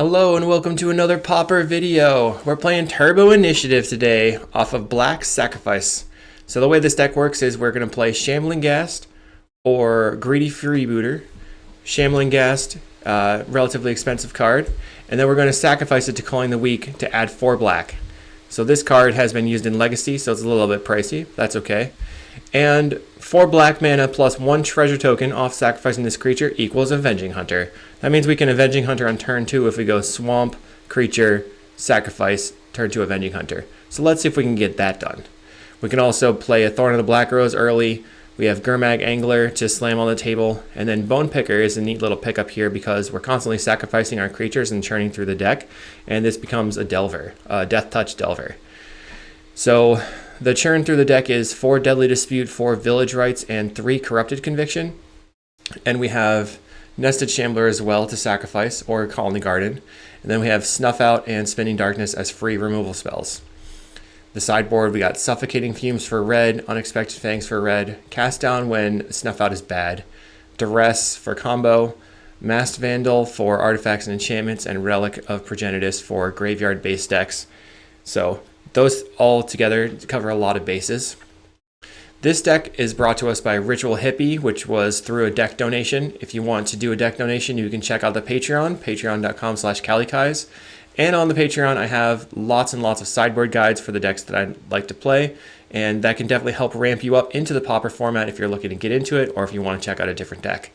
Hello and welcome to another Pauper video. We're playing Turbo Initiative today off of Black Sacrifice. So the way this deck works is we're going to play Shambling Ghast or Greedy Freebooter. Shambling Ghast, relatively expensive card, and then we're going to sacrifice it to Calling the Weak to add 4 black. So this card has been used in Legacy, so it's a little bit pricey. That's okay. And 4 black mana plus 1 treasure token off sacrificing this creature equals Avenging Hunter. That means we can Avenging Hunter on turn 2 if we go Swamp, Creature, Sacrifice, turn 2 Avenging Hunter. So let's see if we can get that done. We can also play a Thorn of the Black Rose early. We have Gurmag Angler to slam on the table. And then Bone Picker is a neat little pickup here because we're constantly sacrificing our creatures and churning through the deck. And this becomes a Delver, a Death Touch Delver. So the churn through the deck is 4 Deadly Dispute, 4 Village Rites, and 3 Corrupted Conviction. And we have Nested Shambler as well to sacrifice, or Colony Garden. And then we have Snuff Out and Spinning Darkness as free removal spells. The sideboard, we got Suffocating Fumes for red, Unexpected Fangs for red, Cast Down when Snuff Out is bad, Duress for combo, Masked Vandal for artifacts and enchantments, and Relic of Progenitus for graveyard-based decks. So those all together cover a lot of bases. This deck is brought to us by Ritual Hippie, which was through a deck donation. If you want to do a deck donation, you can check out the Patreon, patreon.com/kalikaiz. And on the Patreon, I have lots and lots of sideboard guides for the decks that I like to play. And that can definitely help ramp you up into the Pauper format if you're looking to get into it or if you want to check out a different deck.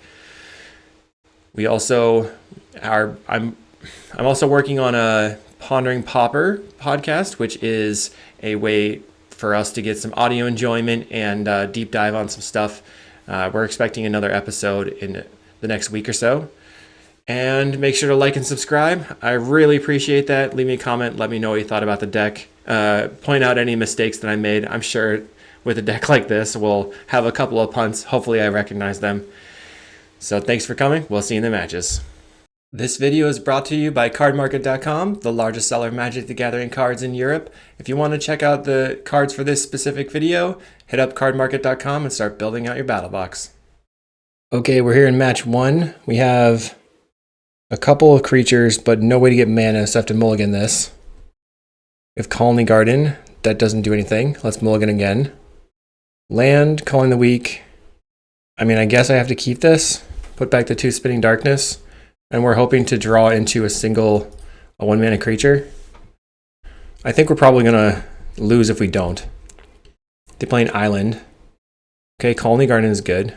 We also are, I'm also working on a Pondering Pauper podcast, which is a way for us to get some audio enjoyment and deep dive on some stuff. We're expecting another episode in the next week or so. And make sure to like and subscribe. I really appreciate that. Leave me a comment. Let me know what you thought about the deck. Point out any mistakes that I made. I'm sure with a deck like this, we'll have a couple of punts. Hopefully I recognize them. So thanks for coming. We'll see you in the matches. This video is brought to you by cardmarket.com, the largest seller of Magic the Gathering cards in Europe. If you want to check out the cards for this specific video, hit up cardmarket.com and start building out your battle box. Okay, we're here in match 1. We have a couple of creatures, but no way to get mana, so I have to mulligan this. We have Colony Garden. That doesn't do anything. Let's mulligan again. Land, Calling the Weak. I mean, I guess I have to keep this. Put back the 2 Spinning Darkness. And we're hoping to draw into a 1-mana creature. I think we're probably going to lose if we don't. They play an island. Okay, Colony Garden is good.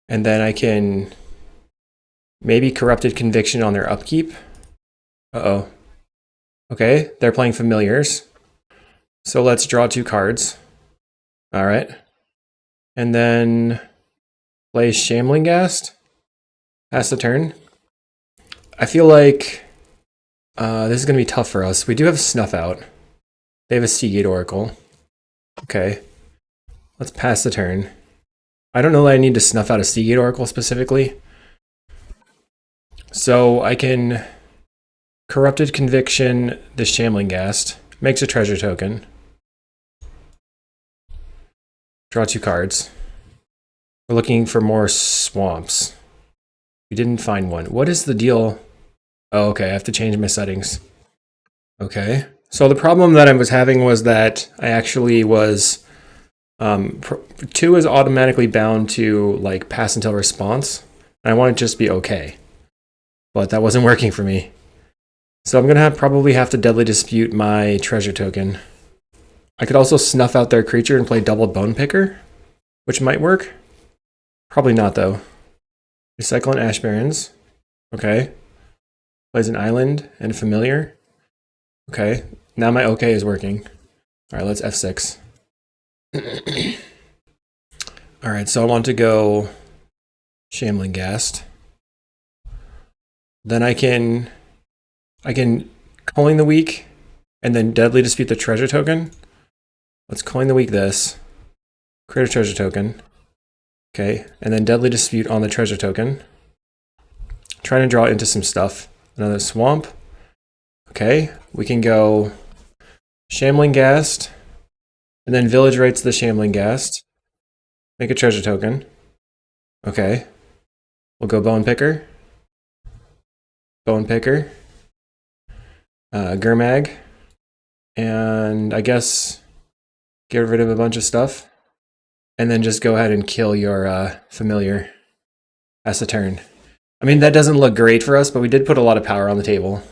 And then I can maybe Corrupted Conviction on their upkeep. Uh-oh. Okay, they're playing Familiars. So let's draw 2 cards. All right. And then play Shambling Ghast. Pass the turn. I feel like this is going to be tough for us. We do have Snuff Out. They have a Seagate Oracle. Okay. Let's pass the turn. I don't know that I need to snuff out a Seagate Oracle specifically. So I can Corrupted Conviction the Shambling Ghast. Makes a treasure token. Draw 2 cards. We're looking for more swamps. We didn't find one. What is the deal? Oh, okay. I have to change my settings. Okay. So the problem that I was having was that I actually was... 2 is automatically bound to like pass until response. And I want it to just be okay. But that wasn't working for me. So I'm going to probably have to Deadly Dispute my treasure token. I could also snuff out their creature and play double Bone Picker, which might work. Probably not, though. Recycle and Ash Barrens. Okay. Plays an island and a familiar. Okay. Now my OK is working. All right, let's F6. All right, so I want to go Shambling Ghast. Then I can Calling the Weak and then Deadly Dispute the treasure token. Let's Calling the Weak this. Create a treasure token. Okay, and then Deadly Dispute on the treasure token. Trying to draw into some stuff. Another swamp. Okay, we can go Shambling Ghast, and then Village Rites the Shambling Ghast. Make a treasure token. Okay, we'll go Bone Picker. Bone Picker, Gurmag, and I guess get rid of a bunch of stuff, and then just go ahead and kill your familiar as a turn. I mean, that doesn't look great for us, but we did put a lot of power on the table.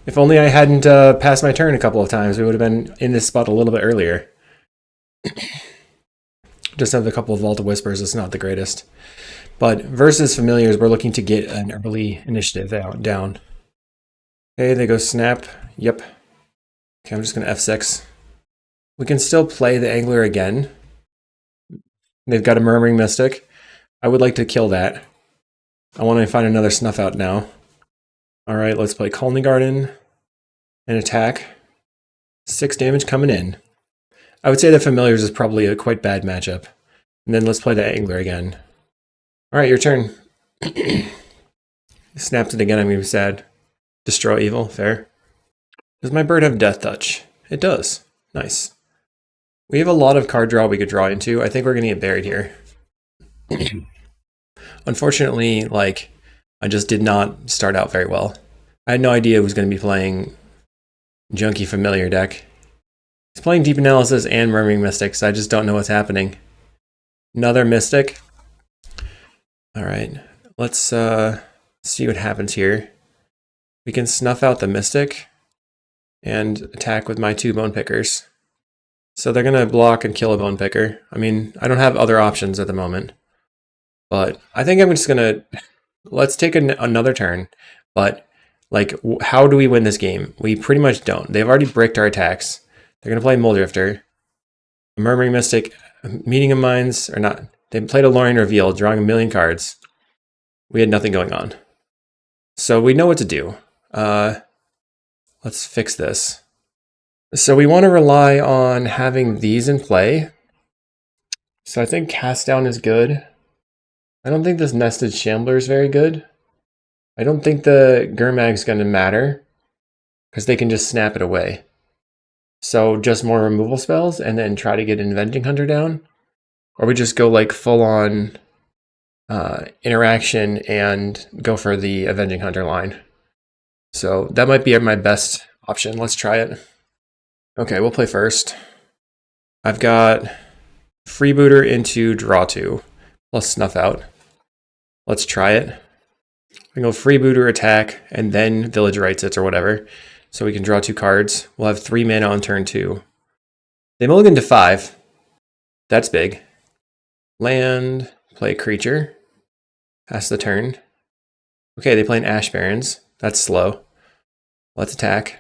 If only I hadn't passed my turn a couple of times, we would have been in this spot a little bit earlier. Just have a couple of Vault of Whispers, it's not the greatest. But versus familiars, we're looking to get an early initiative down. Okay, they go snap. Yep. Okay, I'm just going to F6. We can still play the Angler again. They've got a Murmuring Mystic. I would like to kill that. I want to find another Snuff Out now. Alright, let's play Colony Garden and attack. 6 damage coming in. I would say that Familiars is probably a quite bad matchup. And then let's play the Angler again. Alright, your turn. Snaps it again, I'm going to be sad. Destroy evil, fair. Does my bird have Death Touch? It does. Nice. We have a lot of card draw we could draw into. I think we're going to get buried here. Unfortunately, like, I just did not start out very well. I had no idea I was going to be playing Junky Familiar deck. He's playing Deep Analysis and Murmuring Mystics. I just don't know what's happening. Another Mystic. Alright, let's see what happens here. We can snuff out the Mystic and attack with my 2 Bone Pickers. So they're going to block and kill a Bone Picker. I mean, I don't have other options at the moment. But I think I'm just going to... Let's take another turn. But, like, how do we win this game? We pretty much don't. They've already bricked our attacks. They're going to play Muldrifter. Murmuring Mystic, Meeting of Minds, or not. They played a Lorien Reveal, drawing 1,000,000 cards. We had nothing going on. So we know what to do. Let's fix this. So we want to rely on having these in play. So I think Cast Down is good. I don't think this Nested Shambler is very good. I don't think the Gurmag's going to matter, because they can just snap it away. So just more removal spells, and then try to get Avenging Hunter down? Or we just go like full on interaction and go for the Avenging Hunter line. So that might be my best option. Let's try it. Okay, we'll play first. I've got Freebooter into Draw 2, plus Snuff Out. Let's try it. We can go Freebooter attack, and then Village Rites it or whatever. So we can draw 2 cards. We'll have 3 mana on turn 2. They mulligan to 5. That's big. Land, play a creature. Pass the turn. Okay, they play an Ash Barrens. That's slow. Let's attack.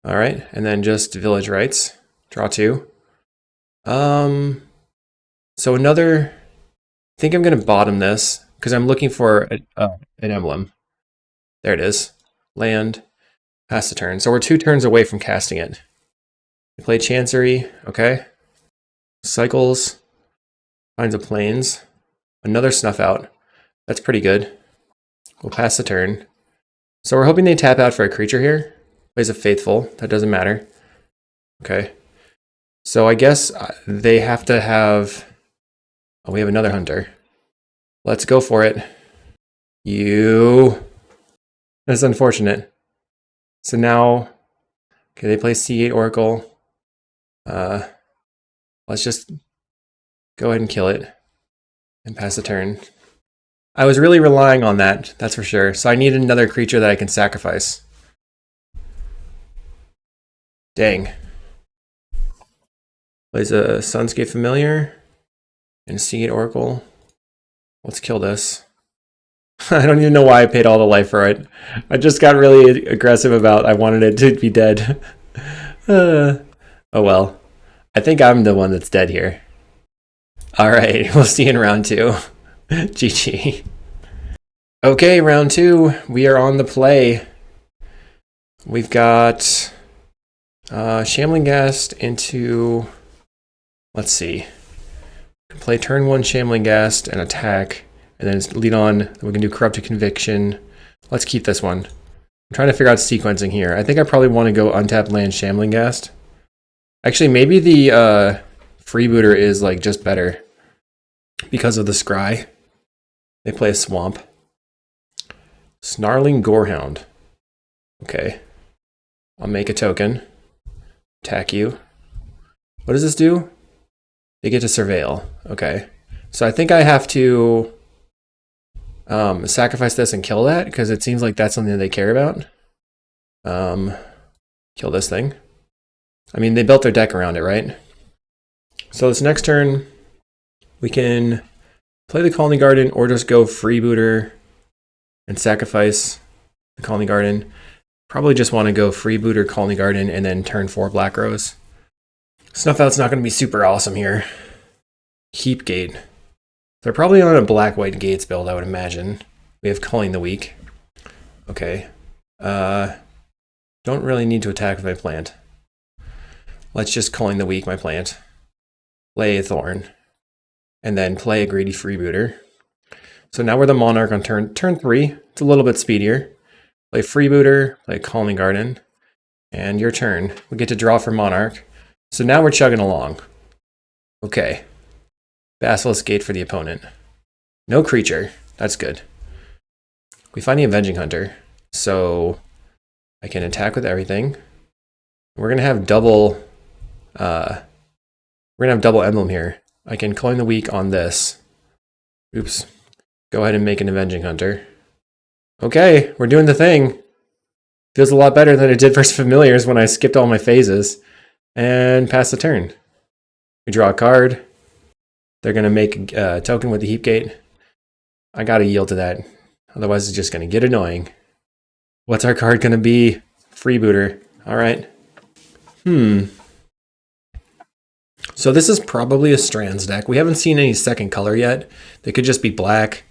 Alright, and then just Village Rites. Draw 2. So another... I think I'm going to bottom this, because I'm looking for an emblem. There it is. Land. Pass the turn. So we're 2 turns away from casting it. We play Chancery. Okay. Cycles. Finds a Plains. Another Snuff Out. That's pretty good. We'll pass the turn. So we're hoping they tap out for a creature here. Plays a Faithful. That doesn't matter. Okay. So I guess they have to have... Oh, we have another Hunter. Let's go for it. That's unfortunate. So now... Okay, they play Seagate Oracle. Let's just go ahead and kill it. And pass the turn. I was really relying on that, that's for sure. So I need another creature that I can sacrifice. Dang. Plays a Sunscape Familiar and Seagate Oracle. Let's kill this. I don't even know why I paid all the life for it. I just got really aggressive about I wanted it to be dead. Oh well. I think I'm the one that's dead here. Alright, we'll see you in round 2. GG. Okay, round 2. We are on the play. We've got Shambling Ghast into... Let's see. We can play turn 1 Shambling Ghast and attack. And then lead on. We can do Corrupted Conviction. Let's keep this one. I'm trying to figure out sequencing here. I think I probably want to go untap land Shambling Ghast. Actually, maybe the Freebooter is like just better because of the Scry. They play a Swamp. Snarling Gorehound. Okay. I'll make a token. Attack you. What does this do? They get to surveil. Okay. So I think I have to sacrifice this and kill that, because it seems like that's something that they care about. Kill this thing. I mean, they built their deck around it, right? So this next turn, we can play the Colony Garden or just go freebooter and sacrifice the Colony Garden. Probably just want to go freebooter Colony Garden and then turn 4 Black Rose. Snuff Out's not going to be super awesome here. Heap Gate. They're probably on a black-white Gates build, I would imagine. We have Culling the Weak. Okay. Don't really need to attack with my plant. Let's just Culling the Weak my plant. Play a Thorn. And then play a Greedy Freebooter. So now we're the Monarch on turn 3. It's a little bit speedier. Play Freebooter, play Colony Garden, and your turn. We get to draw for Monarch. So now we're chugging along. Okay. Basilisk Gate for the opponent. No creature. That's good. We find the Avenging Hunter. So I can attack with everything. We're gonna have double emblem here. I can Coin the Weak on this. Oops. Go ahead and make an Avenging Hunter. Okay, we're doing the thing. Feels a lot better than it did for Familiars when I skipped all my phases. And pass the turn. We draw a card. They're going to make a token with the Heap Gate. I got to yield to that. Otherwise, it's just going to get annoying. What's our card going to be? Freebooter. All right. So this is probably a Strands deck. We haven't seen any second color yet. They could just be black.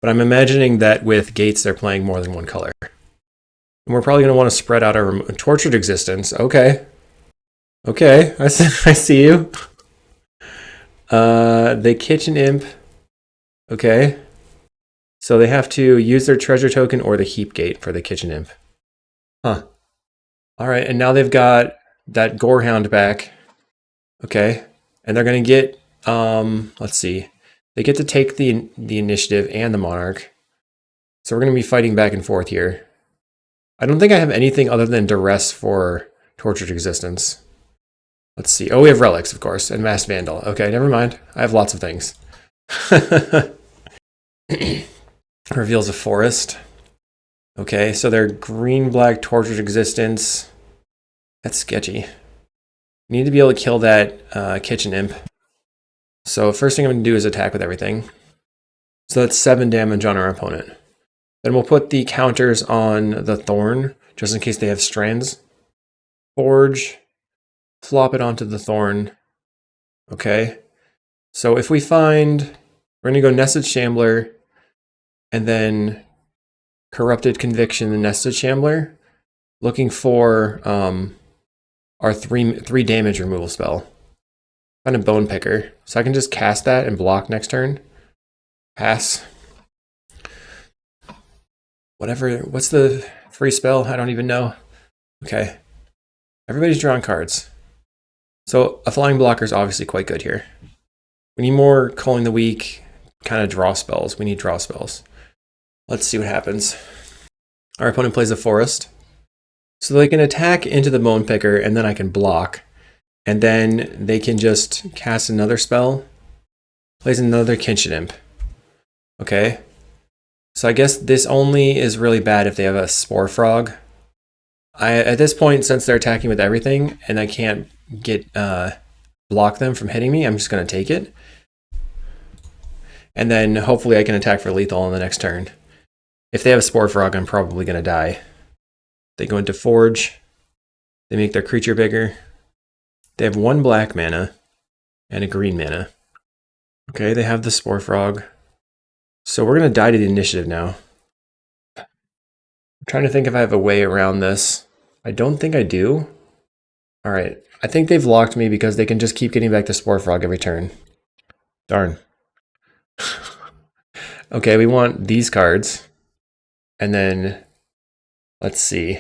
But I'm imagining that with Gates, they're playing more than one color. And we're probably going to want to spread out our Tortured Existence. Okay. Okay, I see you. The Kitchen Imp. Okay. So they have to use their treasure token or the Heap Gate for the Kitchen Imp. Huh. Alright, and now they've got that Gorehound back. Okay. And they're going to get, let's see. They get to take the initiative and the Monarch. So we're going to be fighting back and forth here. I don't think I have anything other than Duress for Tortured Existence. Let's see. Oh, we have Relics, of course, and Masked Vandal. Okay, never mind. I have lots of things. Reveals a Forest. Okay, so they're green-black Tortured Existence. That's sketchy. We need to be able to kill that Kitchen Imp. So first thing I'm going to do is attack with everything. So that's 7 damage on our opponent. Then we'll put the counters on the Thorn, just in case they have Strands. Forge. Flop it onto the Thorn. Okay. So if we find, we're going to go Nested Shambler, and then Corrupted Conviction and Nested Shambler, looking for our three damage removal spell. Find a Bone Picker. So I can just cast that and block next turn. Pass. Whatever, what's the free spell? I don't even know. Okay. Everybody's drawing cards. So a Flying Blocker is obviously quite good here. We need more Culling the Weak kind of draw spells. We need draw spells. Let's see what happens. Our opponent plays a Forest. So they can attack into the Bone Picker and then I can block. And then they can just cast another spell. Plays another Kitchen Imp. Okay. So I guess this only is really bad if they have a Spore Frog. At this point, since they're attacking with everything and I can't get block them from hitting me, I'm just going to take it. And then hopefully I can attack for lethal on the next turn. If they have a Spore Frog, I'm probably going to die. They go into Forge. They make their creature bigger. They have 1 black mana and a green mana. Okay, they have the Spore Frog. So we're going to die to the initiative now. I'm trying to think if I have a way around this. I don't think I do. All right, I think they've locked me because they can just keep getting back to Spore Frog every turn. Darn. Okay, we want these cards. And then, let's see.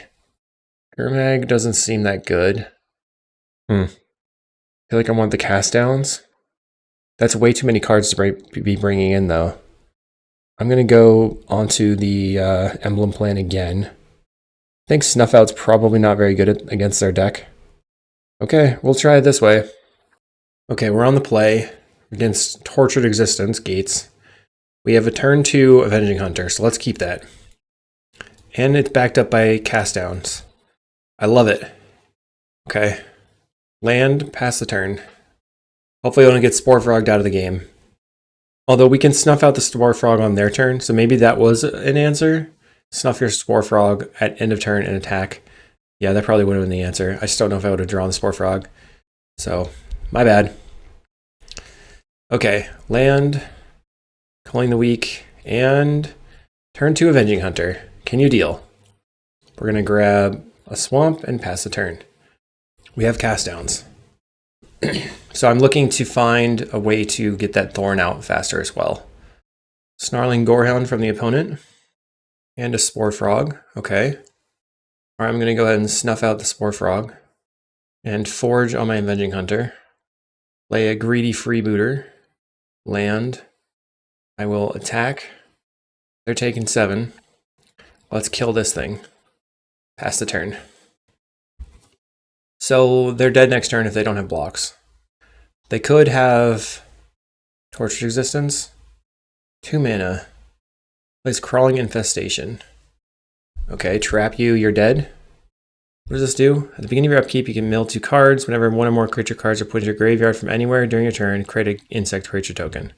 Gurmag doesn't seem that good. I feel like I want the cast downs. That's way too many cards to be bringing in, though. I'm going to go onto the emblem plan again. I think Snuff Out's probably not very good against their deck. Okay, we'll try it this way. Okay, we're on the play against Tortured Existence, Gates. We have a turn 2 Avenging Hunter, so let's keep that. And it's backed up by cast downs. I love it. Okay. Land, pass the turn. Hopefully I don't get Spore Frogged out of the game. Although we can snuff out the Spore Frog on their turn, so maybe that was an answer. Snuff your Spore Frog at end of turn and attack. Yeah, that probably would have been the answer. I just don't know if I would have drawn the Spore Frog. So, my bad. Okay, land, Culling the Weak, and turn 2 Avenging Hunter. Can you deal? We're going to grab a swamp and pass the turn. We have cast downs. So I'm looking to find a way to get that Thorn out faster as well. Snarling Gorehound from the opponent. And a Spore Frog. Okay. Alright, I'm going to go ahead and snuff out the Spore Frog. And forge on my Avenging Hunter. Play a Greedy Freebooter. Land. I will attack. They're taking 7. Let's kill this thing. Pass the turn. So they're dead next turn if they don't have blocks. They could have Tortured Existence. 2 mana. Plays Crawling Infestation. Okay, trap you, you're dead. What does this do? At the beginning of your upkeep, you can mill 2 cards. Whenever one or more creature cards are put into your graveyard from anywhere during your turn, create an insect creature token.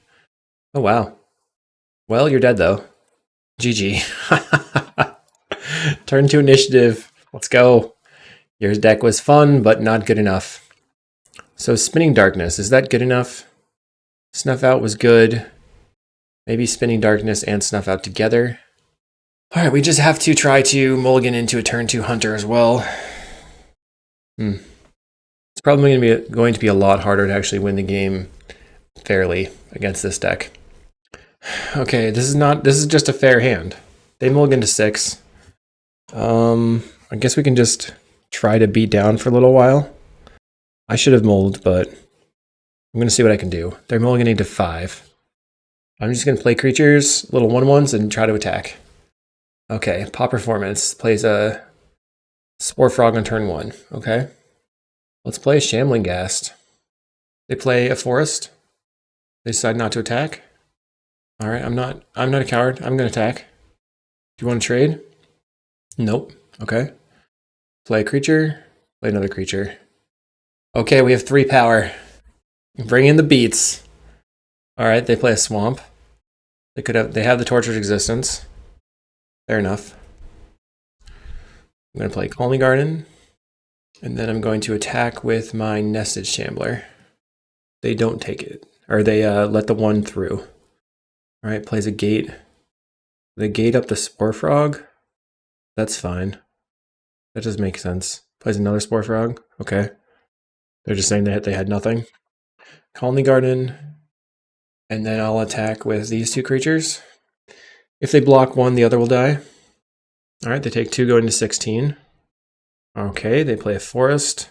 Oh, wow. Well, you're dead, though. GG. Turn 2 initiative. Let's go. Your deck was fun, but not good enough. So Spinning Darkness, is that good enough? Snuff Out was good. Maybe Spinning Darkness and Snuff Out together. All right, we just have to try to mulligan into a turn 2 Hunter as well. It's probably going to be a lot harder to actually win the game fairly against this deck. Okay, this is just a fair hand. They mulligan to 6. I guess we can just try to beat down for a little while. I should have mulled, but I'm going to see what I can do. They're mulliganing to 5. I'm just going to play creatures, little 1/1s, and try to attack. Okay, Pop Performance plays a Spore Frog on turn 1. Okay. Let's play a Shambling Ghast. They play a Forest. They decide not to attack. Alright, I'm not a coward. I'm going to attack. Do you want to trade? Nope. Okay. Play a creature. Play another creature. Okay, we have 3 power. Bring in the beats. Alright, they play a Swamp. They have the Tortured Existence. Fair enough. I'm going to play Colony Garden. And then I'm going to attack with my Nested Shambler. They don't take it. Or they let the 1 through. Alright, plays a Gate. They gate up the Spore Frog. That's fine. That does make sense. Plays another Spore Frog. Okay. They're just saying that they had nothing. Colony Garden. And then I'll attack with these 2 creatures. If they block 1, the other will die. Alright, they take 2 going to 16. Okay, they play a Forest.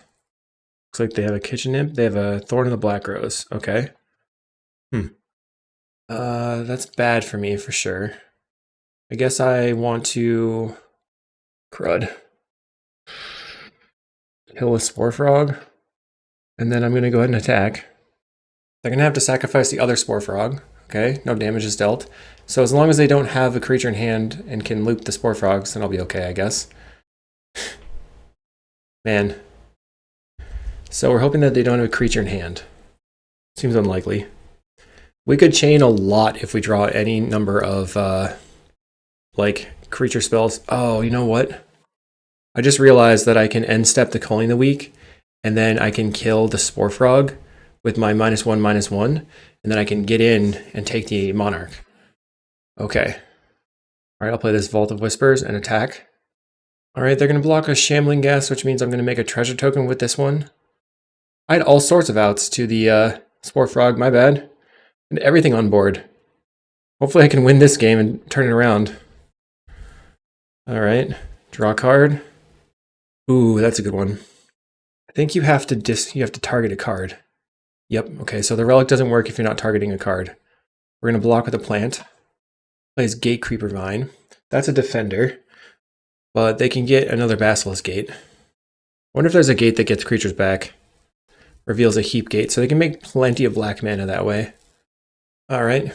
Looks like they have a Kitchen Imp. They have a Thorn in the Black Rose. Okay. That's bad for me for sure. I guess I want to crud. Kill a Spore Frog. And then I'm going to go ahead and attack. They're going to have to sacrifice the other Spore Frog. Okay, no damage is dealt. So as long as they don't have a creature in hand and can loop the Spore Frogs, then I'll be okay, I guess. Man. So we're hoping that they don't have a creature in hand. Seems unlikely. We could chain a lot if we draw any number of, like, creature spells. Oh, you know what? I just realized that I can end step the Culling the Weak, and then I can kill the Spore Frog with my -1/-1, and then I can get in and take the Monarch. Okay. Alright, I'll play this Vault of Whispers and attack. Alright, they're going to block a Shambling Ghast, which means I'm going to make a treasure token with this one. I had all sorts of outs to the Spore Frog, my bad. And everything on board. Hopefully I can win this game and turn it around. Alright, draw a card. Ooh, that's a good one. I think you have to target a card. Yep, okay, so the relic doesn't work if you're not targeting a card. We're going to block with a plant. Plays Gate Creeper Vine. That's a defender, but they can get another Basilisk Gate. Wonder if there's a gate that gets creatures back. Reveals a heap gate, so they can make plenty of black mana that way. All right.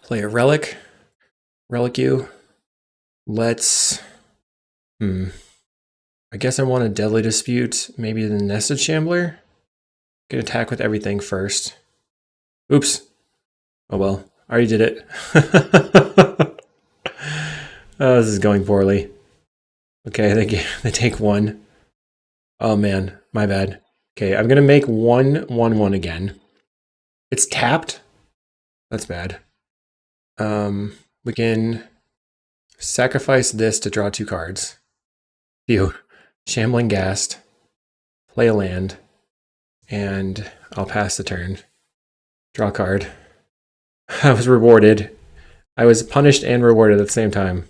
Play a Relic. Relic you. Let's... I guess I want a Deadly Dispute, maybe the Nested Shambler. Can attack with everything first. Oops. Oh well, I already did it. Oh, this is going poorly. Okay, they take 1. Oh man, my bad. Okay, I'm gonna make 1/1/1 again. It's tapped. That's bad. We can sacrifice this to draw 2 cards. Phew. Shambling Ghast. Play a land. And I'll pass the turn. Draw a card. I was rewarded. I was punished and rewarded at the same time.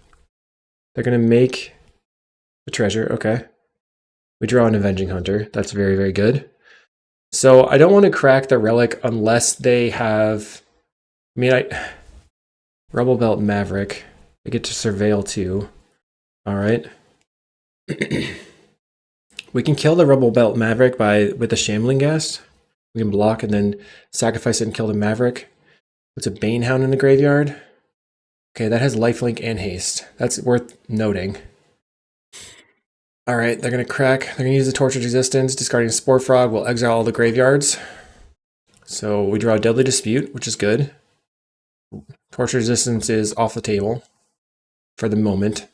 They're gonna make the treasure. Okay. We draw an Avenging Hunter. That's very, very good. So I don't want to crack the Relic unless they have... I mean, Rebel Belt Maverick. I get to Surveil too. All right. We can kill the Rebel Belt Maverick with the Shambling Ghast. We can block and then sacrifice it and kill the Maverick. Puts a Banehound in the graveyard. Okay, that has lifelink and haste. That's worth noting. All right, they're gonna crack. They're gonna use the Tortured Resistance. Discarding Spore Frog will exile all the graveyards. So we draw a Deadly Dispute, which is good. Tortured Resistance is off the table for the moment.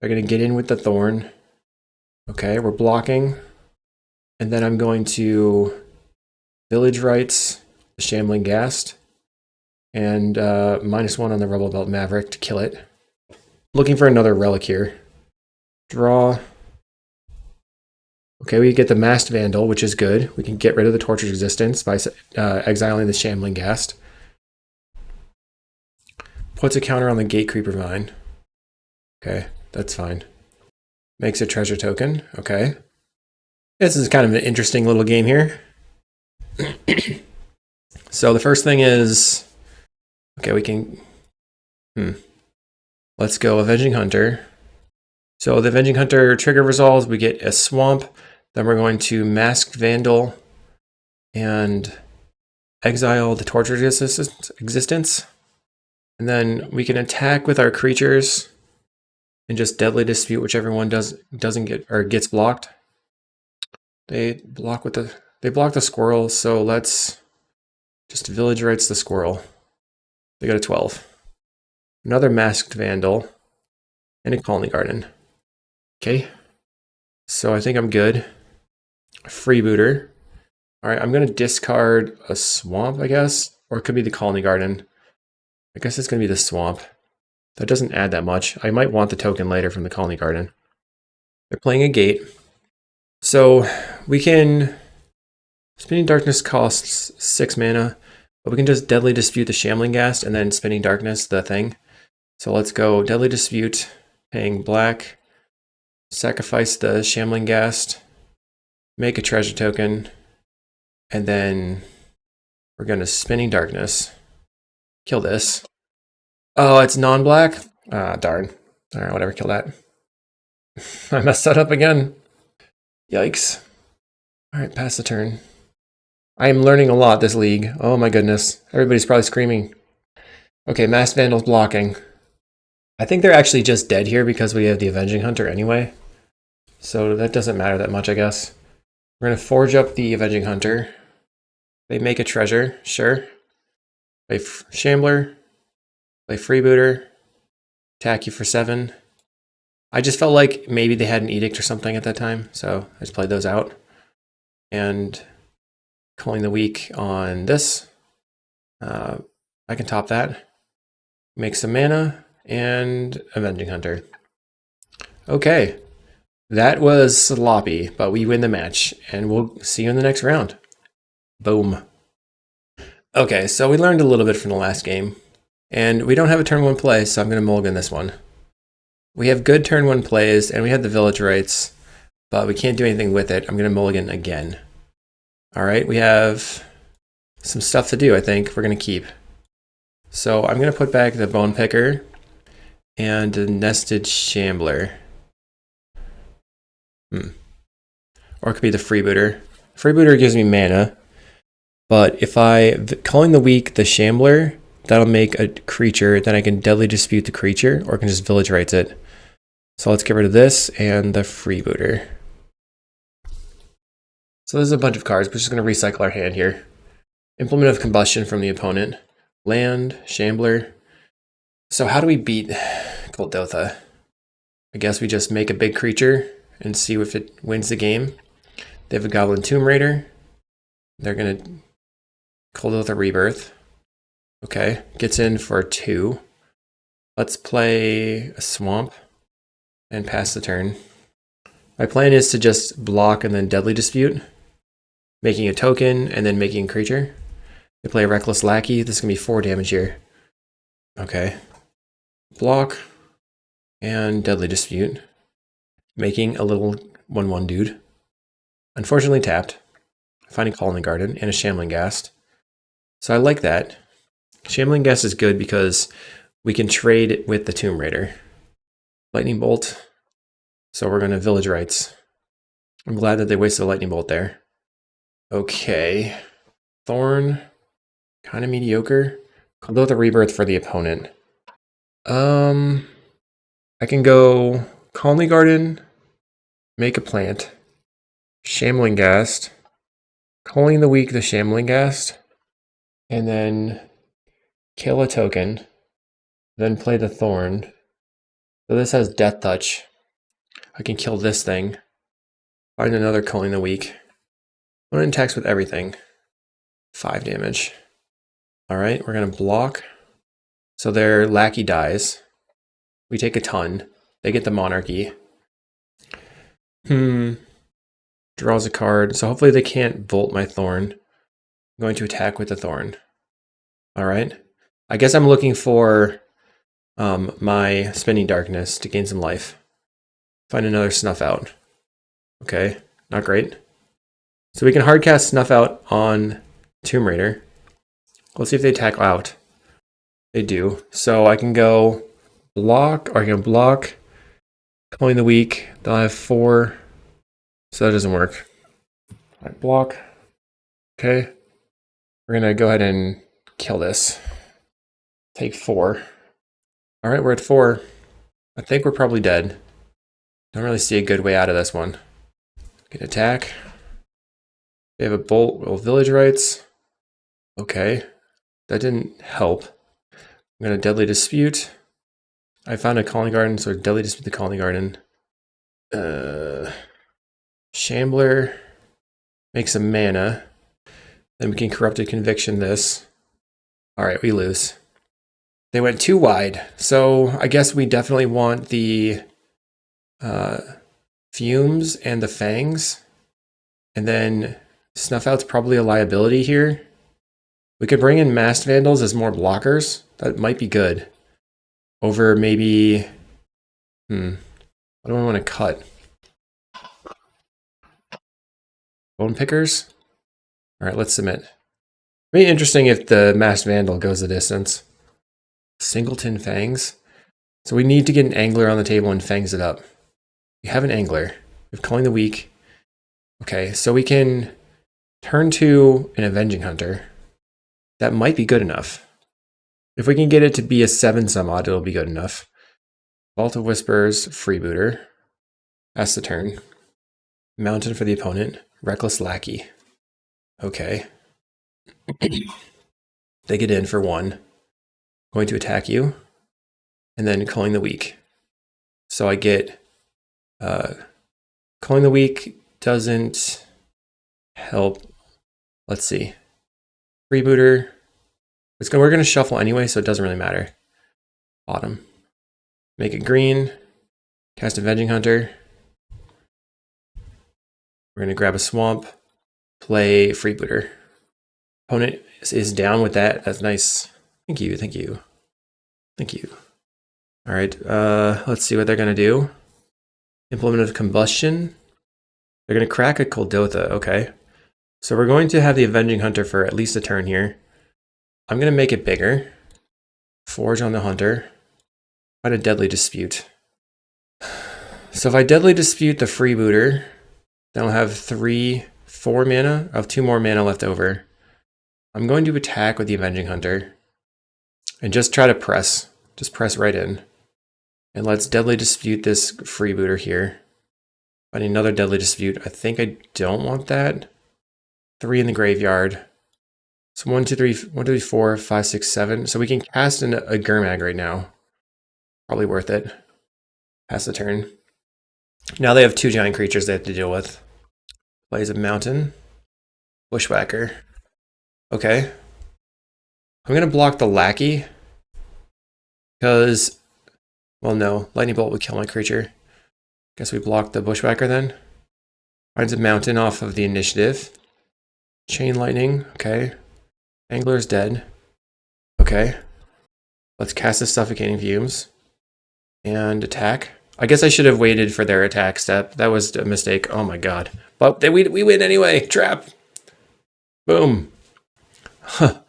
They're gonna get in with the Thorn. Okay, we're blocking. And then I'm going to Village Rites, the Shambling Ghast, and -1 on the Rebel Belt Maverick to kill it. Looking for another Relic here. Draw. Okay, we get the Masked Vandal, which is good. We can get rid of the Tortured Resistance by exiling the Shambling Ghast. Puts a counter on the Gate Creeper Vine. Okay, that's fine. Makes a treasure token. Okay. This is kind of an interesting little game here. So the first thing is... Okay, we can... Let's go Avenging Hunter. So the Avenging Hunter trigger resolves, we get a Swamp. Then we're going to Masked Vandal and exile the Tortured Existence. And then we can attack with our creatures and just Deadly Dispute whichever one doesn't get or gets blocked. They block the squirrel, so let's just Village Rites the squirrel. They got a 12. Another Masked Vandal and a Colony Garden. Okay. So I think I'm good. Freebooter. Alright, I'm gonna discard a Swamp, I guess. Or it could be the Colony Garden. I guess it's gonna be the Swamp. That doesn't add that much. I might want the token later from the Colony Garden. They're playing a gate. So we can... Spinning Darkness costs 6 mana, but we can just Deadly Dispute the Shambling Ghast and then Spinning Darkness the thing. So let's go Deadly Dispute, paying black, sacrifice the Shambling Ghast, make a treasure token, and then we're going to Spinning Darkness, kill this. Oh, it's non-black? Ah, darn. All right, whatever, kill that. I messed that up again. Yikes. All right, pass the turn. I am learning a lot this league. Oh my goodness. Everybody's probably screaming. Okay, Masked Vandal's blocking. I think they're actually just dead here because we have the Avenging Hunter anyway. So that doesn't matter that much, I guess. We're going to forge up the Avenging Hunter. They make a treasure, sure. Play Shambler. Play Freebooter. Attack you for 7. I just felt like maybe they had an edict or something at that time, so I just played those out. And calling the weak on this. I can top that. Make some mana and Avenging Hunter. Okay. That was sloppy, but we win the match, and we'll see you in the next round. Boom. Okay, so we learned a little bit from the last game, and we don't have a turn 1 play, so I'm going to mulligan this one. We have good turn 1 plays, and we had the Village Rites, but we can't do anything with it. I'm going to mulligan again. All right, we have some stuff to do, I think. We're going to keep. So I'm going to put back the Bone Picker and the Nested Shambler. Or it could be the Freebooter. Freebooter gives me mana, but if I calling the weak the Shambler, that'll make a creature, then I can Deadly Dispute the creature, or I can just Village Rites it. So let's get rid of this and the Freebooter. So there's a bunch of cards. We're just going to recycle our hand here. Implement of Combustion from the opponent. Land, Shambler. So how do we beat Kuldotha? I guess we just make a big creature and see if it wins the game. They have a Goblin Tomb Raider. They're going to Kuldotha Rebirth. Okay, gets in for 2. Let's play a Swamp and pass the turn. My plan is to just block and then Deadly Dispute, making a token and then making a creature. They play a Reckless Lackey. This is going to be 4 damage here. Okay. Block and Deadly Dispute, making a little 1/1 dude. Unfortunately tapped. Finding Call in the Garden and a Shambling Ghast. So I like that. Shambling Ghast is good because we can trade it with the Tomb Raider. Lightning Bolt. So we're going to Village Rites. I'm glad that they wasted a Lightning Bolt there. Okay. Thorn. Kind of mediocre. Kuldotha Rebirth for the opponent. I can go Call in the Garden, make a plant, Shambling Ghast, Calling the Weak the Shambling Ghast, and then kill a token, then play the Thorn. So this has Death Touch. I can kill this thing, find another Calling the Weak. Opponent attacks with everything. 5 damage. Alright, we're going to block. So their Lackey dies. We take a ton. They get the Monarchy. Draws a card. So hopefully they can't Volt my Thorn. I'm going to attack with the Thorn. Alright. I guess I'm looking for my Spinning Darkness to gain some life. Find another Snuff Out. Okay, not great. So we can hardcast Snuff Out on Tomb Raider. Let's see if they attack out. They do. So I can go block, or I can block, Calling the Weak. They'll have 4. So that doesn't work. All right, block. Okay. We're going to go ahead and kill this. Take 4. All right, we're at 4. I think we're probably dead. Don't really see a good way out of this one. Can attack. They have a Bolt with Village Rites. Okay. That didn't help. I'm going to Deadly Dispute. I found a Calling Garden, so Deadly Dispute the Calling Garden. Shambler makes a mana. Then we can Corrupted Conviction this. Alright, we lose. They went too wide, so I guess we definitely want the Fumes and the Fangs. And then Snuff Out's probably a liability here. We could bring in Masked Vandals as more blockers. That might be good. Over maybe... What do I want to cut? Bone Pickers? Alright, let's submit. It'd be interesting if the Masked Vandal goes the distance. Singleton Fangs. So we need to get an Angler on the table and Fangs it up. We have an Angler. We have Calling the Weak. Okay, so we can turn to an Avenging Hunter. That might be good enough. If we can get it to be a 7 some odd, it'll be good enough. Vault of Whispers, Freebooter. Pass the turn. Mountain for the opponent. Reckless Lackey. Okay. They get in for 1. Going to attack you. And then Calling the Weak. So I get... Calling the Weak doesn't help. Let's see. Freebooter. We're going to shuffle anyway, so it doesn't really matter. Bottom. Make it green. Cast Avenging Hunter. We're going to grab a Swamp. Play Freebooter. Opponent is down with that. That's nice. Thank you, thank you. Thank you. All right, let's see what they're going to do. Implement of Combustion. They're going to crack a Kuldotha. Okay. So we're going to have the Avenging Hunter for at least a turn here. I'm going to make it bigger. Forge on the Hunter. Find a Deadly Dispute. So if I Deadly Dispute the Freebooter, then I'll have 4 mana. I have 2 more mana left over. I'm going to attack with the Avenging Hunter. And just try to press. Just press right in. And let's Deadly Dispute this Freebooter here. Find another Deadly Dispute. I think I don't want that. 3 in the graveyard. So 1, 2, 3, 4, 5, 6, 7. So we can cast a Gurmag right now. Probably worth it. Pass the turn. Now they have 2 giant creatures they have to deal with. Plays a Mountain. Bushwhacker. Okay. I'm going to block the Lackey. Because, well, no. Lightning Bolt would kill my creature. Guess we block the Bushwhacker then. Finds a Mountain off of the initiative. Chain Lightning. Okay. Angler's dead. Okay. Let's cast the Suffocating Fumes. And attack. I guess I should have waited for their attack step. That was a mistake. Oh my god. But we win anyway. Trap. Boom. Huh.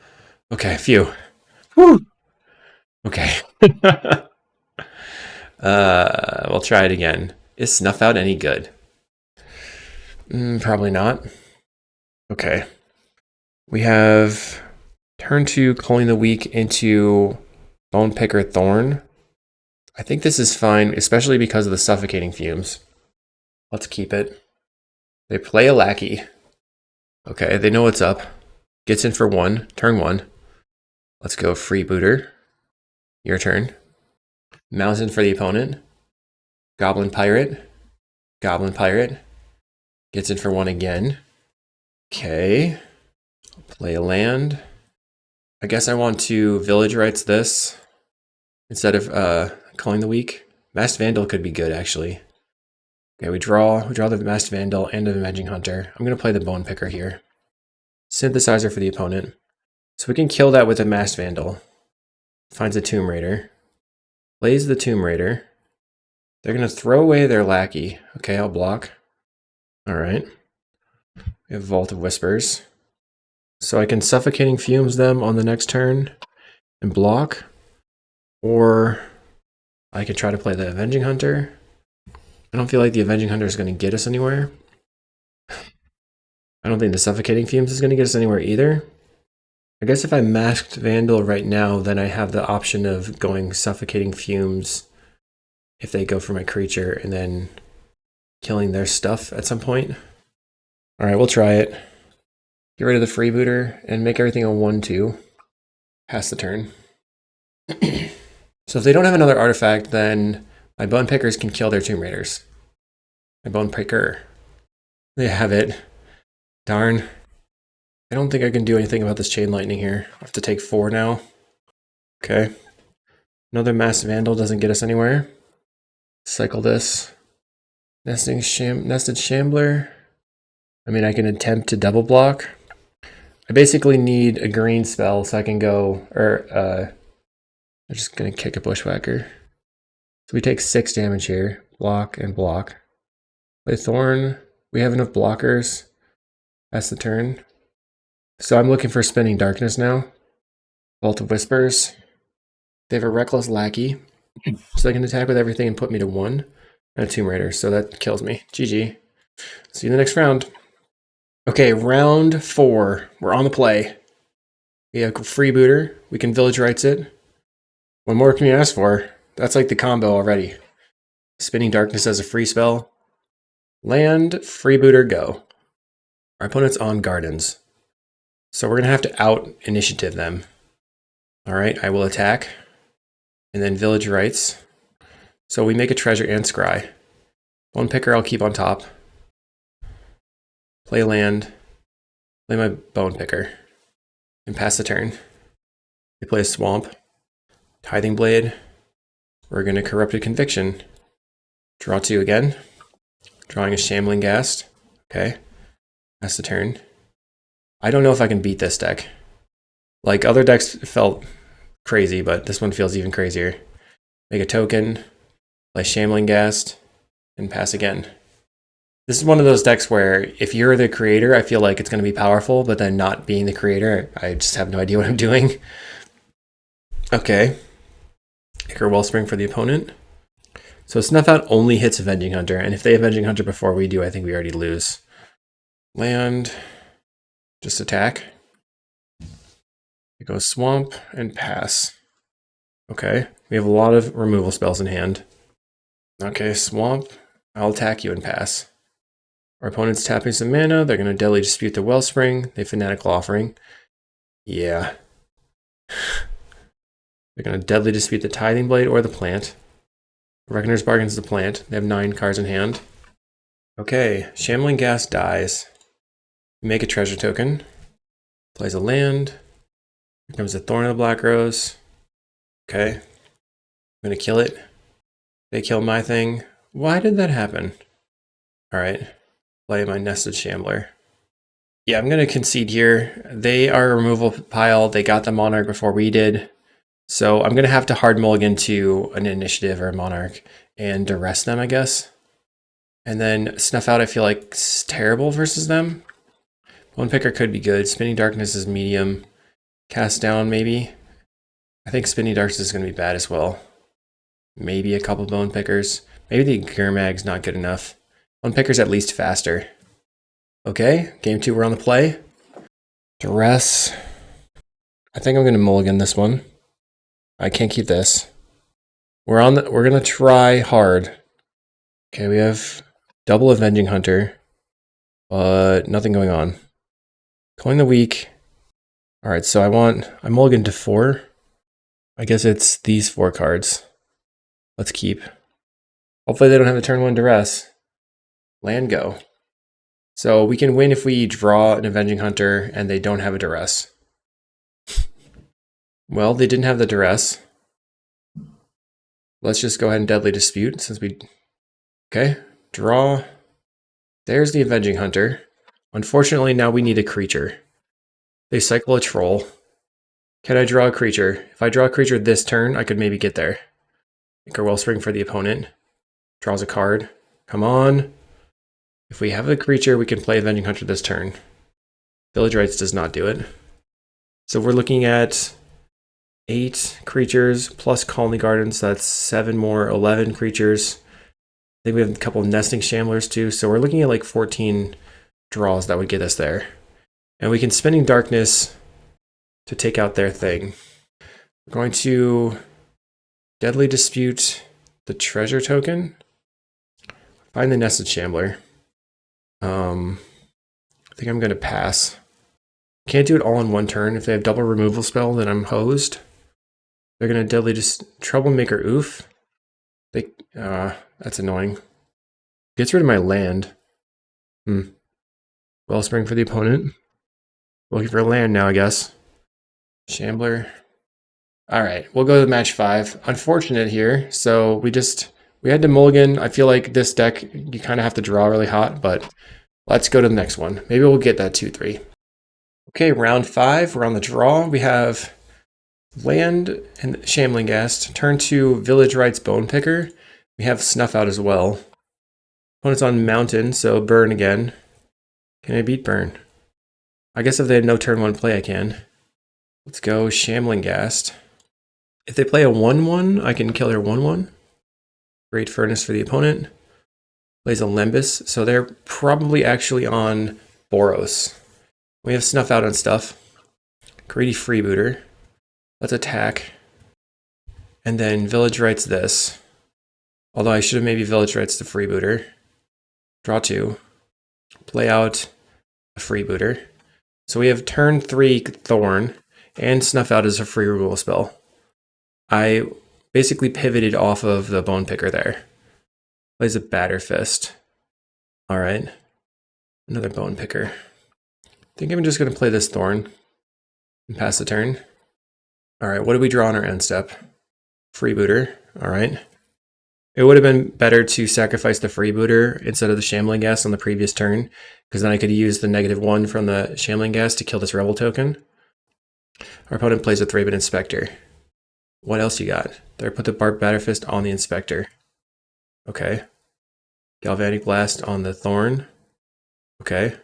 Okay, phew. Whew. Okay. We'll try it again. Is Snuff Out any good? Probably not. Okay. We have turn 2, Culling the Weak into Bone Picker Thorn. I think this is fine, especially because of the Suffocating Fumes. Let's keep it. They play a Lackey. Okay, they know what's up. Gets in for 1, turn 1. Let's go Freebooter. Your turn. Mountain for the opponent. Goblin Pirate. Goblin Pirate. Gets in for 1 again. Okay. Play a land. I guess I want to Village Rites this instead of Culling the Weak. Masked Vandal could be good, actually. Okay, we draw the Masked Vandal and the Avenging Hunter. I'm going to play the Bone Picker here. Synthesizer for the opponent. So we can kill that with a Masked Vandal. Finds a Tomb Raider. Plays the Tomb Raider. They're going to throw away their Lackey. Okay, I'll block. Alright. We have Vault of Whispers. So I can Suffocating Fumes them on the next turn and block. Or I could try to play the Avenging Hunter. I don't feel like the Avenging Hunter is going to get us anywhere. I don't think the Suffocating Fumes is going to get us anywhere either. I guess if I Masked Vandal right now, then I have the option of going Suffocating Fumes if they go for my creature and then killing their stuff at some point. Alright, we'll try it. Get rid of the Freebooter and make everything a 1-2. Pass the turn. So if they don't have another artifact, then my Bone Pickers can kill their Tomb Raiders. My Bone Picker. They have it. Darn. I don't think I can do anything about this Chain Lightning here. I have to take 4 now. Okay. Another Masked Vandal doesn't get us anywhere. Cycle this. Nested Shambler. I mean, I can attempt to double block. I basically need a green spell so I can go, I'm just going to kick a Bushwhacker. So we take 6 damage here. Block and block. Play Thorn. We have enough blockers. That's the turn. So I'm looking for Spinning Darkness now. Vault of Whispers. They have a Reckless Lackey. So they can attack with everything and put me to 1. And a Tomb Raider, so that kills me. GG. See you in the next round. Okay, round 4. We're on the play. We have Freebooter. We can Village Rites it. What more can you ask for? That's like the combo already. Spinning Darkness as a free spell. Land, Freebooter, go. Our opponent's on Gardens. So we're going to have to out-initiative them. Alright, I will attack. And then Village Rites. So we make a Treasure and Scry. Bone Picker I'll keep on top. Play land. Play my Bone Picker. And pass the turn. We play a Swamp. Tithing Blade. We're going to Corrupted Conviction. Draw 2 again. Drawing a Shambling Ghast. Okay. Pass the turn. I don't know if I can beat this deck. Like, other decks felt crazy, but this one feels even crazier. Make a token. Play Shambling Ghast. And pass again. This is one of those decks where if you're the creator, I feel like it's going to be powerful, but then not being the creator, I just have no idea what I'm doing. Okay. Ichor Wellspring for the opponent. So Snuff Out only hits Avenging Hunter, and if they Avenging Hunter before we do, I think we already lose. Land, just attack. We go Swamp and pass. Okay, we have a lot of removal spells in hand. Okay, Swamp, I'll attack you and pass. Our opponent's tapping some mana, they're going to Deadly Dispute the Wellspring, they Fanatical Offering. Yeah. They're going to Deadly Dispute the Tithing Blade or the Plant. Reckoner's Bargain's the Plant. They have 9 cards in hand. Okay, Shambling Gas dies. Make a treasure token. Plays a land. Here comes the Thorn of the Black Rose. Okay. I'm going to kill it. They kill my thing. Why did that happen? Alright. Play my Nested Shambler. Yeah, I'm going to concede here. They are a removal pile. They got the Monarch before we did. So I'm going to have to hard mulligan to an Initiative or a Monarch and Duress them, I guess. And then Snuff Out, I feel like, is terrible versus them. Bone Picker could be good. Spinning Darkness is medium. Cast Down, maybe. I think Spinning Darkness is going to be bad as well. Maybe a couple Bone Pickers. Maybe the Gurmag's not good enough. Bone Picker's at least faster. Okay, game 2, we're on the play. Duress. I think I'm going to mulligan this one. I can't keep this. We're gonna try hard. Okay, we have double Avenging Hunter, but nothing going on. Calling the Weak. Alright, so I mulligan to 4. I guess it's these 4 cards. Let's keep. Hopefully they don't have a turn 1 Duress. Land go. So we can win if we draw an Avenging Hunter and they don't have a Duress. Well, they didn't have the Duress. Let's just go ahead and Deadly Dispute since we... Okay, draw. There's the Avenging Hunter. Unfortunately, now we need a creature. They cycle a troll. Can I draw a creature? If I draw a creature this turn, I could maybe get there. Ichor Wellspring for the opponent. Draws a card. Come on. If we have a creature, we can play Avenging Hunter this turn. Village Rites does not do it. So we're looking at 8 creatures plus Colony Gardens. So that's 7 more, 11 creatures. I think we have a couple of Nesting Shamblers too. So we're looking at like 14 draws that would get us there. And we can Spinning Darkness to take out their thing. We're going to Deadly Dispute the treasure token. Find the Nested Shambler. I think I'm going to pass. Can't do it all in one turn. If they have double removal spell, then I'm hosed. They're going to Deadly Troublemaker Oof. That's annoying. Gets rid of my land. Wellspring for the opponent. Looking for a land now, I guess. Shambler. Alright, we'll go to match 5. Unfortunate here, so we had to mulligan. I feel like this deck, you kind of have to draw really hot, but let's go to the next one. Maybe we'll get that 2-3. Okay, round 5, we're on the draw. We have land and Shambling Ghast. Turn 2, Village Rites Bone Picker. We have Snuff Out as well. Opponent's on Mountain, so burn again. Can I beat burn? I guess if they have no turn 1 play, I can. Let's go Shambling Ghast. If they play a 1-1, I can kill their 1-1. Great Furnace for the opponent. Plays a Lembus, so they're probably actually on Boros. We have Snuff Out on stuff. Greedy Freebooter. Let's attack. And then Village Rites this. Although I should have maybe Village Rites the Freebooter. Draw 2. Play out a Freebooter. So we have turn 3 Thorn and Snuff Out as a free removal spell. I basically pivoted off of the Bone Picker there. Plays a Batter Fist. Alright. Another Bone Picker. I think I'm just going to play this Thorn and pass the turn. Alright, what do we draw on our end step? Freebooter. Alright. It would have been better to sacrifice the Freebooter instead of the Shambling Ghast on the previous turn, because then I could use the -1 from the Shambling Ghast to kill this Rebel token. Our opponent plays a Thraben Inspector. What else you got? There, put the Barbed Batterfist on the Inspector. Okay. Galvanic Blast on the Thorn. Okay.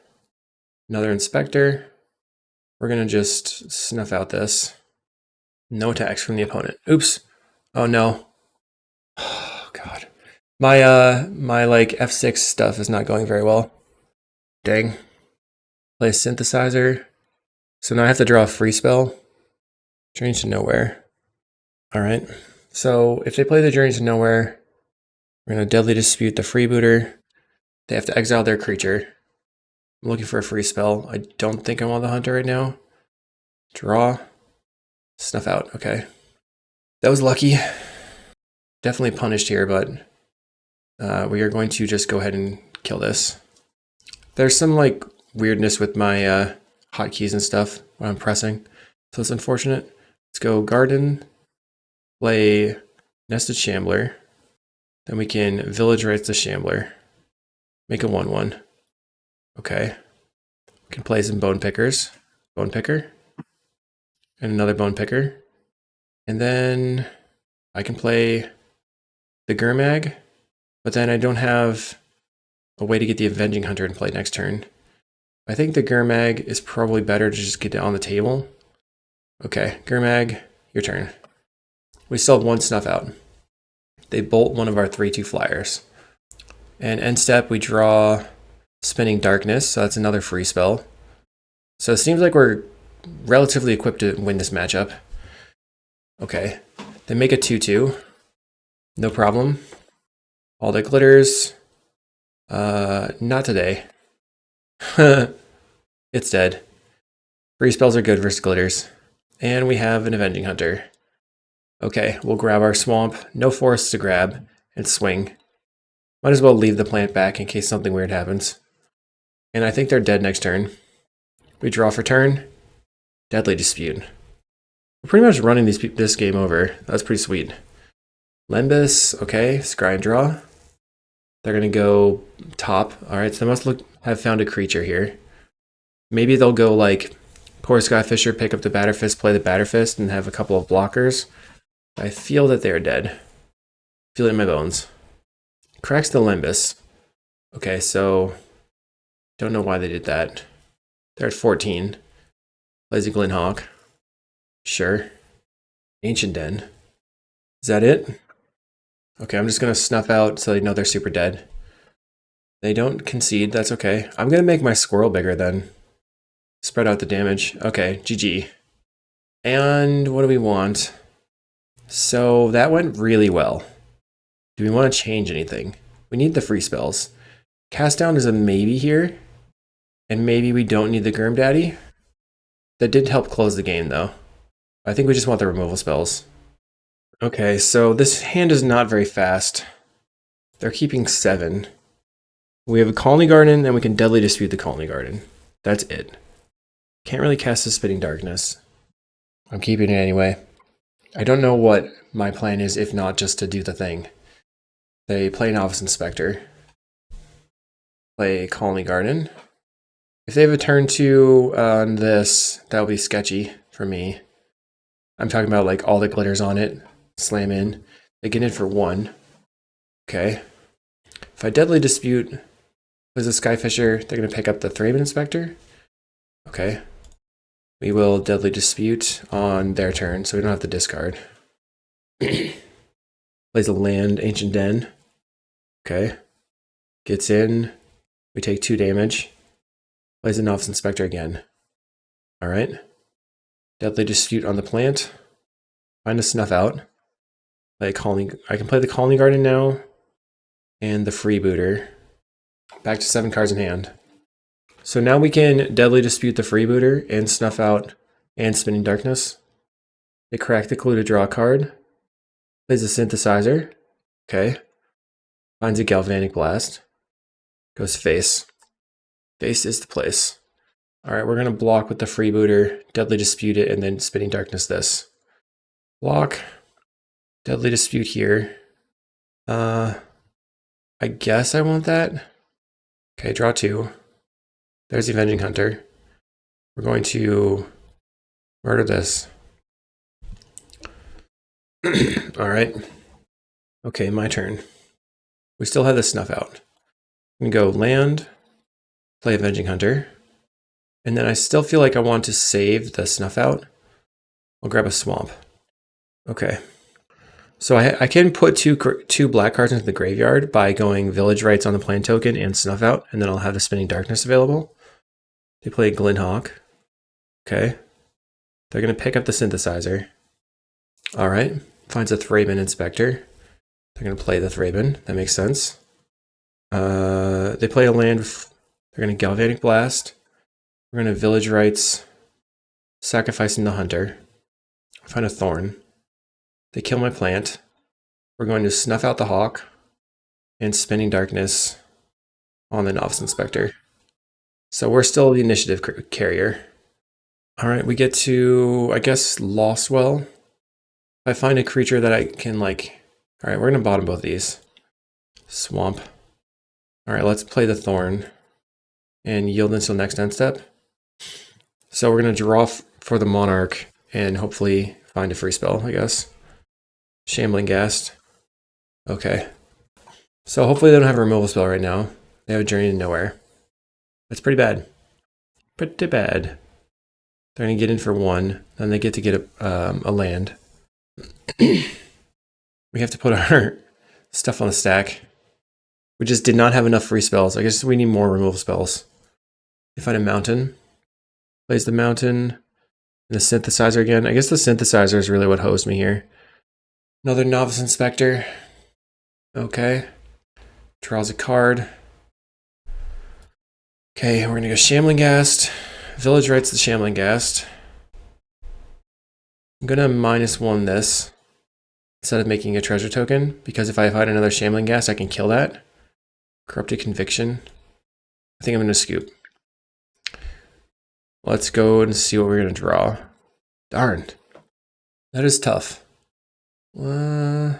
Another Inspector. We're going to just Snuff Out this. No attacks from the opponent. Oops. Oh no. Oh god. My like F6 stuff is not going very well. Dang. Play a synthesizer. So now I have to draw a free spell. Journey to Nowhere. Alright. So if they play the Journey to Nowhere, we're gonna Deadly Dispute the freebooter. They have to exile their creature. I'm looking for a free spell. I don't think I want the Hunter right now. Draw. Snuff out. Okay. That was lucky. Definitely punished here, but we are going to just go ahead and kill this. There's some like weirdness with my hotkeys and stuff when I'm pressing, so it's unfortunate. Let's go Garden, play Nested Shambler, then we can Village Rites the Shambler, make a 1/1. Okay, we can play some Bone Pickers, Bone Picker, and another Bone Picker, and then I can play the Gurmag, but then I don't have a way to get the Avenging Hunter in play next turn. I think the Gurmag is probably better to just get it on the table. Okay, Gurmag, your turn. We still have one Snuff out. They bolt one of our 3/2 flyers. And end step, we draw Spinning Darkness, so that's another free spell. So it seems like we're relatively equipped to win this matchup. Okay, they make a 2/2. No problem. All the glitters. Not today. It's dead. Free spells are good versus glitters. And we have an Avenging Hunter. Okay, we'll grab our swamp. No forests to grab. And swing. Might as well leave the plant back in case something weird happens. And I think they're dead next turn. We draw for turn. Deadly Dispute. We're pretty much running this game over. That's pretty sweet. Lembas, okay, scry and draw. They're gonna go top. Alright, so they must have found a creature here. Maybe they'll go like Poor Skyfisher, pick up the Batterfist, play the Batterfist, and have a couple of blockers. I feel that they are dead. Feel it in my bones. Cracks the Lembas. Okay, so don't know why they did that. They're at 14. Plays a Glinhawk. Sure. Ancient Den. Is that it? Okay, I'm just gonna snuff out so they know they're super dead. They don't concede, that's okay. I'm gonna make my squirrel bigger then. Spread out the damage. Okay, GG. And what do we want? So that went really well. Do we want to change anything? We need the free spells. Cast down is a maybe here. And maybe we don't need the Gurm Daddy. That did help close the game though. I think we just want the removal spells. Okay, so this hand is not very fast. They're keeping 7. We have a Colony Garden, and we can Deadly Dispute the Colony Garden. That's it. Can't really cast the Spitting Darkness. I'm keeping it anyway. I don't know what my plan is, if not just to do the thing. They play Novice Inspector. Play Colony Garden. If they have a turn 2 on this, that'll be sketchy for me. I'm talking about like all the glitters on it. Slam in. They get in for 1. Okay. If I Deadly Dispute with a Skyfisher, they're going to pick up the Thraben Inspector. Okay. We will Deadly Dispute on their turn, so we don't have to discard. Plays a land, Ancient Den. Okay. Gets in. We take 2 damage. Plays a Novice Inspector again. Alright. Deadly Dispute on the plant. Find a Snuff out. Play a Colony. I can play the Colony Garden now. And the Freebooter. Back to 7 cards in hand. So now we can Deadly Dispute the Freebooter and Snuff out and Spinning Darkness. They crack the clue to draw a card. Plays a Synthesizer. Okay. Finds a Galvanic Blast. Goes face. Face is the place. Alright, we're going to block with the Freebooter, Deadly Dispute it, and then Spinning Darkness this. Block. Deadly Dispute here. I guess I want that. Okay, draw 2. There's the Avenging Hunter. We're going to murder this. Alright. Okay, my turn. We still have the Snuff out. I'm going to go land, play Avenging Hunter. And then I still feel like I want to save the Snuff out. I'll grab a Swamp. Okay. So I can put two black cards into the graveyard by going Village Rites on the Plan token and Snuff Out, and then I'll have the Spinning Darkness available. They play Glinhawk. Okay. They're going to pick up the Synthesizer. All right. Finds a Thraben Inspector. They're going to play the Thraben. That makes sense. They play a land. They're going to Galvanic Blast. We're going to Village Rites, sacrificing the Hunter. Find a Thorn. They kill my plant. We're going to Snuff Out the Hawk and Spinning Darkness on the Novice Inspector. So we're still the initiative carrier. All right, we get to, I guess, Lostwell. If I find a creature that I can, like... All right, we're going to bottom both these. Swamp. All right, let's play the Thorn and yield until next end step. So we're going to draw for the Monarch and hopefully find a free spell, I guess. Shambling Ghast. Okay. So hopefully they don't have a removal spell right now. They have a Journey to Nowhere. That's pretty bad. Pretty bad. They're going to get in for 1. Then they get to get a land. We have to put our stuff on the stack. We just did not have enough free spells. I guess we need more removal spells. They find a Mountain. Plays the Mountain. And the Synthesizer again. I guess the Synthesizer is really what hosed me here. Another Novice Inspector. Okay. Draws a card. Okay, we're going to go Shambling Ghast. Village Rites the Shambling Ghast. I'm going to -1 this instead of making a treasure token, because if I find another Shambling Ghast, I can kill that. Corrupted Conviction. I think I'm going to scoop. Let's go and see what we're going to draw. Darn. That is tough. So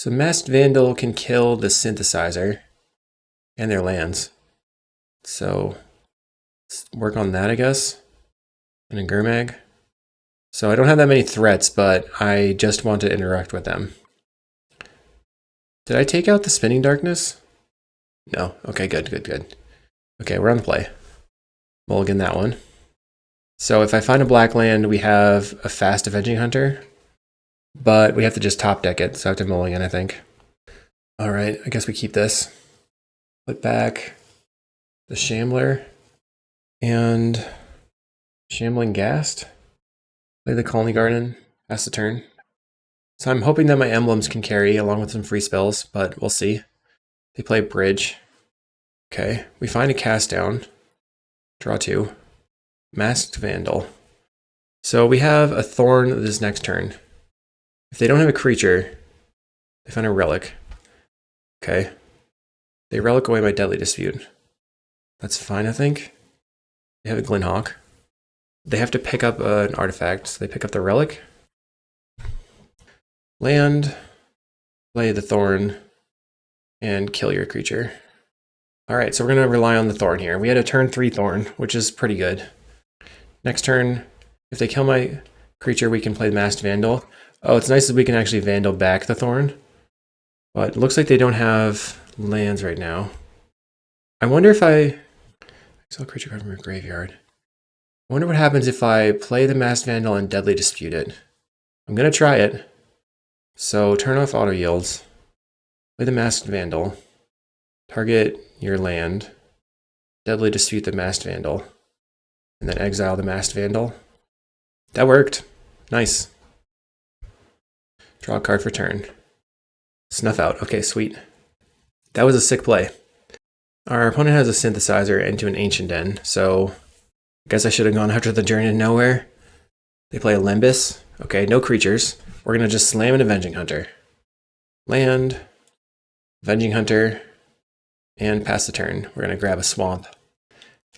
Masked Vandal can kill the Synthesizer and their lands. So let's work on that, I guess. And a Gurmag. So I don't have that many threats, but I just want to interact with them. Did I take out the Spinning Darkness? No. Okay, good. Okay, we're on the play. Mulligan that one. So if I find a black land, we have a fast Avenging Hunter. But we have to just top deck it, so I have to mulligan, I think. All right, I guess we keep this. Put back the Shambler and Shambling Ghast. Play the Colony Garden. Pass the turn. So I'm hoping that my emblems can carry along with some free spells, but we'll see. They play Bridge. Okay, we find a Cast Down. Draw 2. Masked Vandal. So we have a Thorn this next turn. If they don't have a creature, they find a Relic. Okay. They Relic away my Deadly Dispute. That's fine, I think. They have a Glinhawk. They have to pick up an artifact, so they pick up the Relic. Land. Play the Thorn. And kill your creature. Alright, so we're going to rely on the Thorn here. We had a turn 3 Thorn, which is pretty good. Next turn, if they kill my creature, we can play Masked Vandal. Oh, it's nice that we can actually Vandal back the Thorn. But it looks like they don't have lands right now. I wonder if I... Exile creature card from your graveyard. I wonder what happens if I play the Masked Vandal and Deadly Dispute it. I'm going to try it. So turn off auto yields. Play the Masked Vandal. Target your land. Deadly Dispute the Masked Vandal. And then exile the Masked Vandal. That worked. Nice. Draw a card for turn. Snuff Out. Okay, sweet. That was a sick play. Our opponent has a Synthesizer into an Ancient Den, so I guess I should have gone after the Journey to Nowhere. They play a Limbus. Okay, no creatures. We're going to just slam an Avenging Hunter. Land. Avenging Hunter. And pass the turn. We're going to grab a Swamp.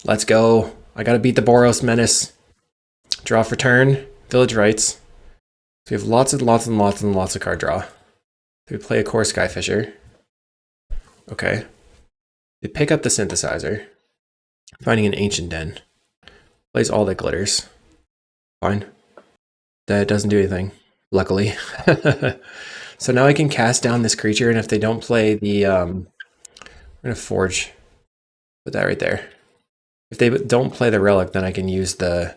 Let's go. I got to beat the Boros Menace. Draw for turn. Village Rites. So we have lots of card draw. We play a Core Skyfisher. Okay. They pick up the Synthesizer. Finding an Ancient Den. Plays all that glitters. Fine. That doesn't do anything, luckily. So now I can cast down this creature, and if they don't play the... we're going to Forge. Put that right there. If they don't play the Relic, then I can use the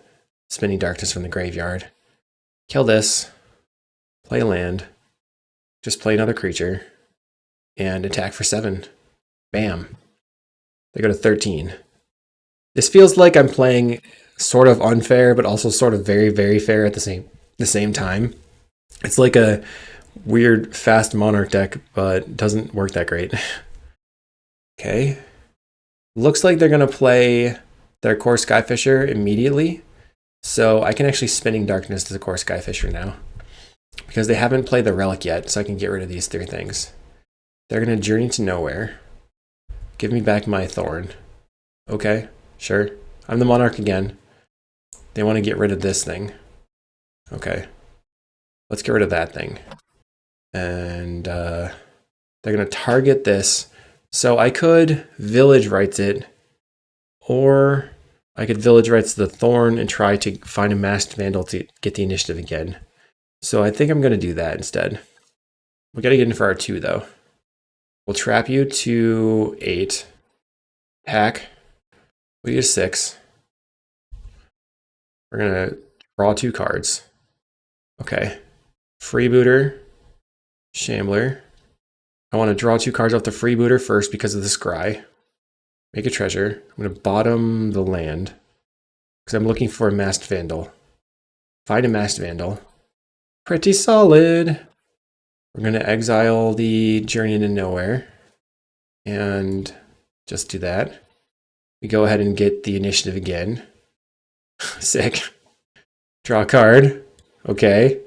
Spinning Darkness from the graveyard. Kill this. Play land. just play another creature and attack for 7. Bam. They go to 13. This feels like I'm playing sort of unfair, but also sort of very, very fair at the same time. It's like a weird fast Monarch deck, but doesn't work that great. Okay. Looks like they're going to play their Core Skyfisher immediately. So I can actually Spinning Darkness to the Core Skyfisher now, because they haven't played the Relic yet, so I can get rid of these 3 things. They're going to Journey to Nowhere. Give me back my Thorn. Okay, sure. I'm the Monarch again. They want to get rid of this thing. Okay. Let's get rid of that thing. And they're going to target this. So I could Village Rites it, or I could Village Rites the Thorn and try to find a Masked Vandal to get the initiative again. So I think I'm going to do that instead. We got to get in for our 2, though. We'll trap you to 8. Hack. We get 6. We're going to draw 2 cards. Okay. Freebooter. Shambler. I want to draw 2 cards off the Freebooter first because of the Scry. Make a treasure. I'm going to bottom the land because I'm looking for a Masked Vandal. Find a Masked Vandal. Pretty solid. We're going to exile the Journey into Nowhere and just do that. We go ahead and get the initiative again. Sick. Draw a card. Okay.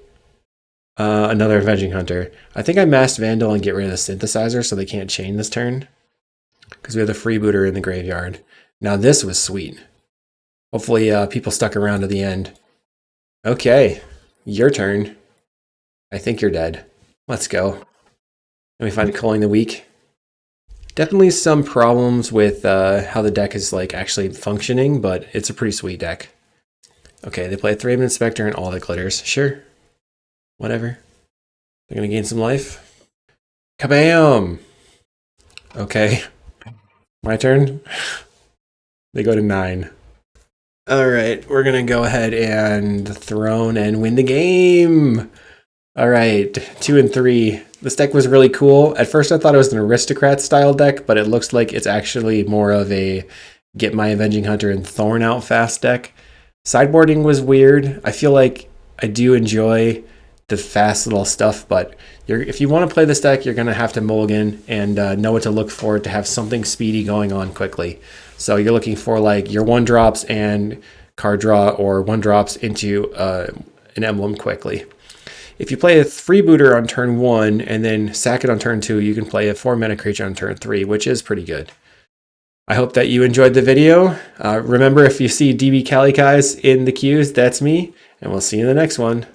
Another Avenging Hunter. I think I Masked Vandal and get rid of the Synthesizer so they can't chain this turn, because we have the Freebooter in the graveyard. Now this was sweet. Hopefully people stuck around to the end. Okay, your turn. I think you're dead. Let's go. Let me find a Culling the Weak. Definitely some problems with how the deck is like actually functioning, but it's a pretty sweet deck. Okay, they play a Thraben Inspector and all the glitters. Sure. Whatever. They're going to gain some life. Kabam! Okay. My turn. They go to 9. All right, we're going to go ahead and Throne and win the game. All right, 2 and 3. This deck was really cool. At first I thought it was an Aristocrat style deck, but it looks like it's actually more of a get my Avenging Hunter and Thorn out fast deck. Sideboarding was weird. I feel like I do enjoy the fast little stuff, but if you want to play this deck, you're going to have to mulligan and know what to look for to have something speedy going on quickly. So you're looking for like your 1-drops and card draw, or 1-drops into an emblem quickly. If you play a Freebooter on turn 1 and then sack it on turn 2, you can play a 4-mana creature on turn 3, which is pretty good. I hope that you enjoyed the video. Remember, if you see DB kalikaiz in the queues, that's me, and we'll see you in the next one.